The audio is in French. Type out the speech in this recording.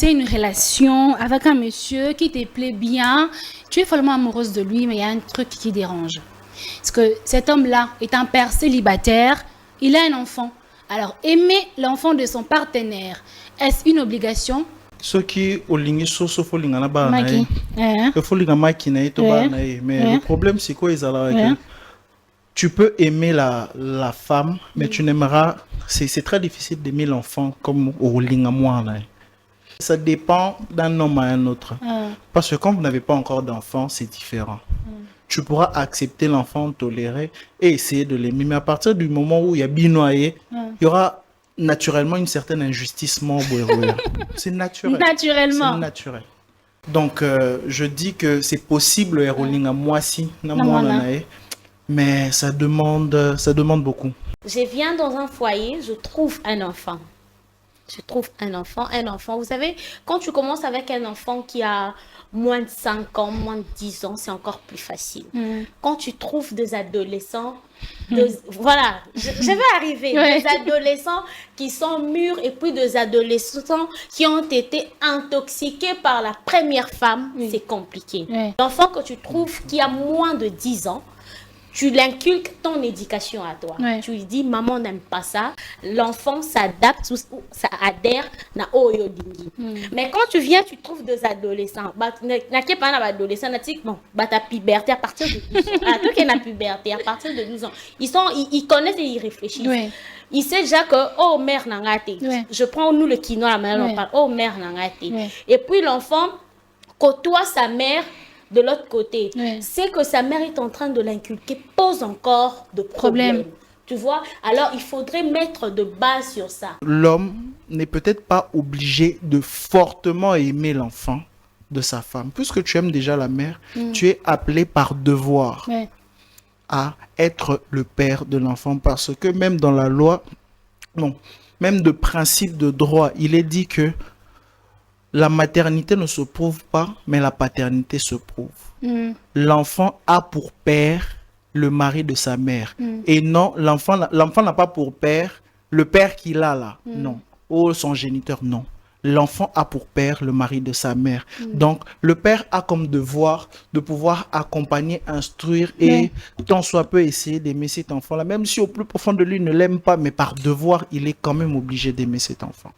commencer une relation avec un monsieur qui te plaît bien, tu es follement amoureuse de lui, mais il y a un truc qui dérange. Parce que cet homme-là est un père célibataire, il a un enfant. Alors, aimer l'enfant de son partenaire, est-ce une obligation? Ce qui olingi soso folingana ba na Maki. e folinga maki na to ba na mais le problème c'est quoi ils allaient tu peux aimer la femme mais tu n'aimeras c'est très difficile d'aimer l'enfant comme olinga moi là. Ça dépend d'un homme à un autre. Parce que quand vous n'avez pas encore d'enfant, c'est différent. Tu pourras accepter l'enfant, tolérer et essayer de l'aimer. Mais à partir du moment où il y a binoyer, il y aura naturellement une certaine injustice. C'est naturel. Naturellement. C'est naturel. Donc, je dis que c'est possible, à moi si, mais ça demande beaucoup. Je viens dans un foyer, je trouve un enfant. Un enfant. Vous savez, quand tu commences avec un enfant qui a moins de 5 ans, moins de 10 ans, c'est encore plus facile. Quand tu trouves des adolescents, voilà, je vais arriver, des adolescents qui sont mûrs et puis des adolescents qui ont été intoxiqués par la première femme, c'est compliqué. L'enfant que tu trouves qui a moins de 10 ans, tu l'inculques ton éducation à toi. Tu lui dis, maman n'aime pas ça. L'enfant s'adapte, ça adhère na oyo dingi. Mais quand tu viens, tu trouves des adolescents. N'aké pas d'adolescents, bon, ta puberté à partir de 12 ans. Toi qui as puberté à partir de 12 ans. Ils connaissent et ils réfléchissent. Ils savent déjà que, oh, mère n'a pas été. Je prends nous le quinoa, la manière on parle, oh, mère n'a pas été. Et puis l'enfant côtoie sa mère. De l'autre côté, c'est que sa mère est en train de l'inculquer, pose encore de problèmes. Tu vois? Alors, il faudrait mettre de base sur ça. L'homme n'est peut-être pas obligé de fortement aimer l'enfant de sa femme. Puisque tu aimes déjà la mère, tu es appelé par devoir à être le père de l'enfant. Parce que même dans la loi, même de principe de droit, il est dit que la maternité ne se prouve pas, mais la paternité se prouve. L'enfant a pour père le mari de sa mère. Et non, l'enfant n'a pas pour père le père qu'il a là. Non. Ou son géniteur, non. L'enfant a pour père le mari de sa mère. Donc, le père a comme devoir de pouvoir accompagner, instruire et tant soit peu essayer d'aimer cet enfant-là. Même si au plus profond de lui, il ne l'aime pas, mais par devoir, il est quand même obligé d'aimer cet enfant.